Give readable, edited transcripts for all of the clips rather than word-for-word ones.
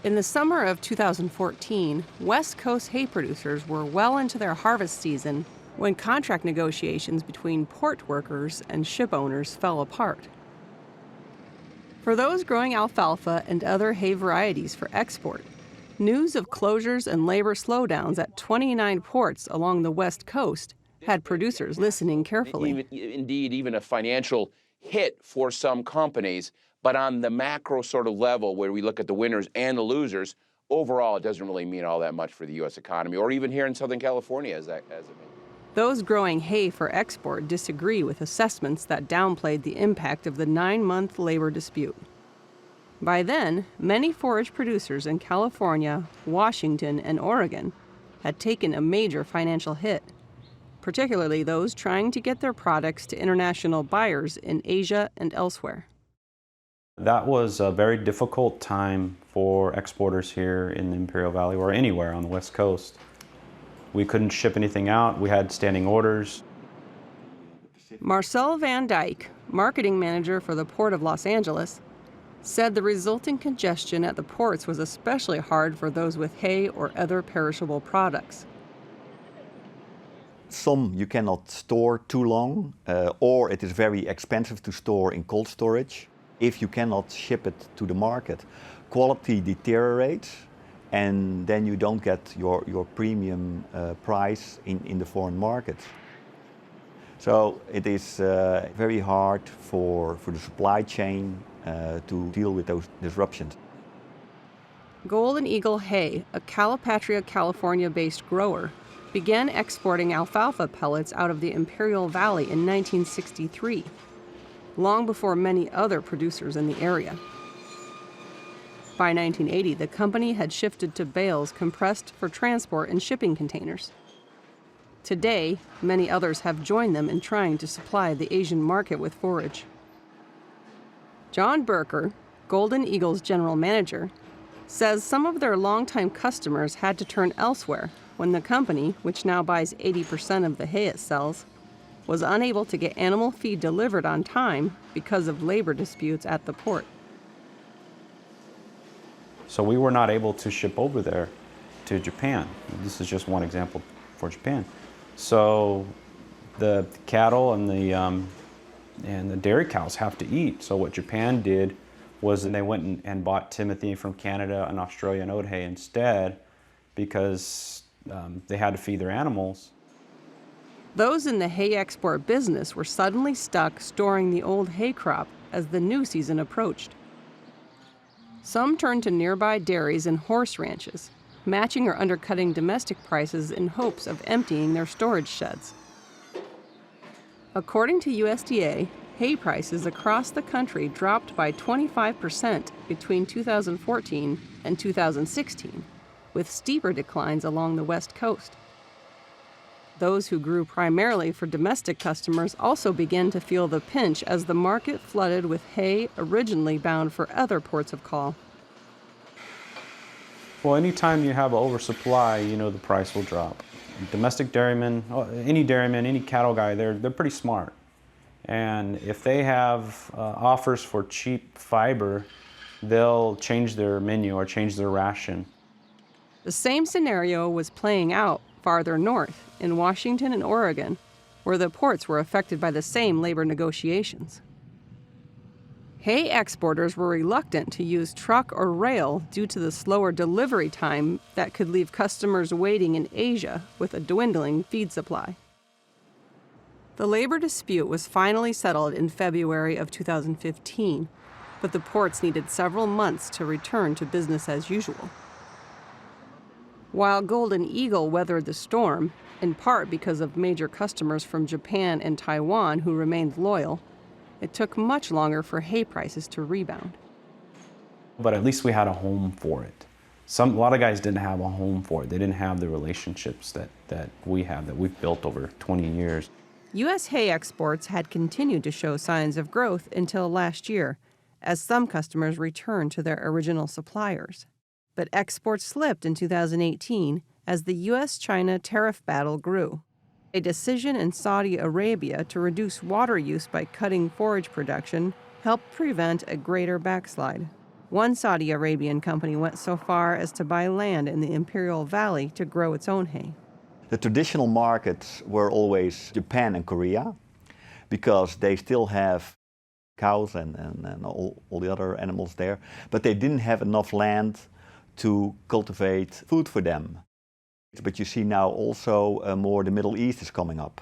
In the summer of 2014, West Coast hay producers were well into their harvest season when contract negotiations between port workers and ship owners fell apart. For those growing alfalfa and other hay varieties for export, news of closures and labor slowdowns at 29 ports along the West Coast had producers listening carefully. Indeed, even a financial hit for some companies, but on the macro sort of level where we look at the winners and the losers, overall it doesn't really mean all that much for the U.S. economy, or even here in Southern California as it may. Those growing hay for export disagree with assessments that downplayed the impact of the 9-month labor dispute. By then, many forage producers in California, Washington, and Oregon had taken a major financial hit, particularly those trying to get their products to international buyers in Asia and elsewhere. That was a very difficult time for exporters here in the Imperial Valley or anywhere on the West Coast. We couldn't ship anything out. We had standing orders. Marcel Van Dyke, marketing manager for the Port of Los Angeles, said the resulting congestion at the ports was especially hard for those with hay or other perishable products. Some you cannot store too long, or it is very expensive to store in cold storage. If you cannot ship it to the market, quality deteriorates, and then you don't get your premium price in the foreign market. So it is very hard for the supply chain to deal with those disruptions. Golden Eagle Hay, a Calipatria, California-based grower, began exporting alfalfa pellets out of the Imperial Valley in 1963, long before many other producers in the area. By 1980, the company had shifted to bales compressed for transport in shipping containers. Today, many others have joined them in trying to supply the Asian market with forage. John Berker, Golden Eagle's general manager, says some of their longtime customers had to turn elsewhere when the company, which now buys 80% of the hay it sells, was unable to get animal feed delivered on time because of labor disputes at the port. So we were not able to ship over there to Japan. This is just one example for Japan. So the cattle and the dairy cows have to eat. So what Japan did was they went and bought Timothy from Canada and Australia and oat hay instead because they had to feed their animals. Those in the hay export business were suddenly stuck storing the old hay crop as the new season approached. Some turned to nearby dairies and horse ranches, matching or undercutting domestic prices in hopes of emptying their storage sheds. According to USDA, hay prices across the country dropped by 25% between 2014 and 2016, with steeper declines along the West Coast. Those who grew primarily for domestic customers also began to feel the pinch as the market flooded with hay originally bound for other ports of call. Well, anytime you have an oversupply, you know the price will drop. Domestic dairymen, any cattle guy, they're pretty smart. And if they have offers for cheap fiber, they'll change their menu or change their ration. The same scenario was playing out farther north in Washington and Oregon, where the ports were affected by the same labor negotiations. Hay exporters were reluctant to use truck or rail due to the slower delivery time that could leave customers waiting in Asia with a dwindling feed supply. The labor dispute was finally settled in February of 2015, but the ports needed several months to return to business as usual. While Golden Eagle weathered the storm, in part because of major customers from Japan and Taiwan who remained loyal, it took much longer for hay prices to rebound. But at least we had a home for it. A lot of guys didn't have a home for it. They didn't have the relationships that we have, that we've built over 20 years. U.S. hay exports had continued to show signs of growth until last year, as some customers returned to their original suppliers. But exports slipped in 2018 as the U.S.-China tariff battle grew. A decision in Saudi Arabia to reduce water use by cutting forage production helped prevent a greater backslide. One Saudi Arabian company went so far as to buy land in the Imperial Valley to grow its own hay. The traditional markets were always Japan and Korea, because they still have cows and all the other animals there, but they didn't have enough land to cultivate food for them. But you see now also more the Middle East is coming up.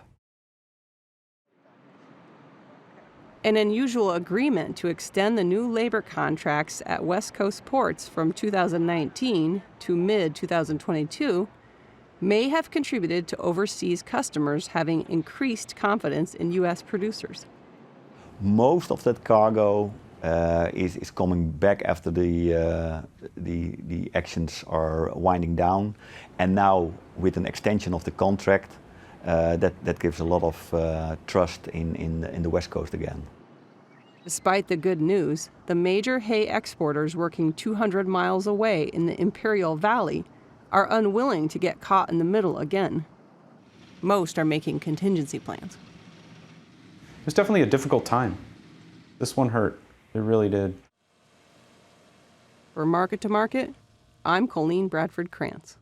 An unusual agreement to extend the new labor contracts at West Coast ports from 2019 to mid-2022 may have contributed to overseas customers having increased confidence in U.S. producers. Most of that cargo is coming back after the actions are winding down, and now with an extension of the contract, that gives a lot of trust in the West Coast again. Despite the good news, the major hay exporters working 200 miles away in the Imperial Valley are unwilling to get caught in the middle again. Most are making contingency plans. It was definitely a difficult time. This one hurt. It really did. For Market to Market, I'm Colleen Bradford Krantz.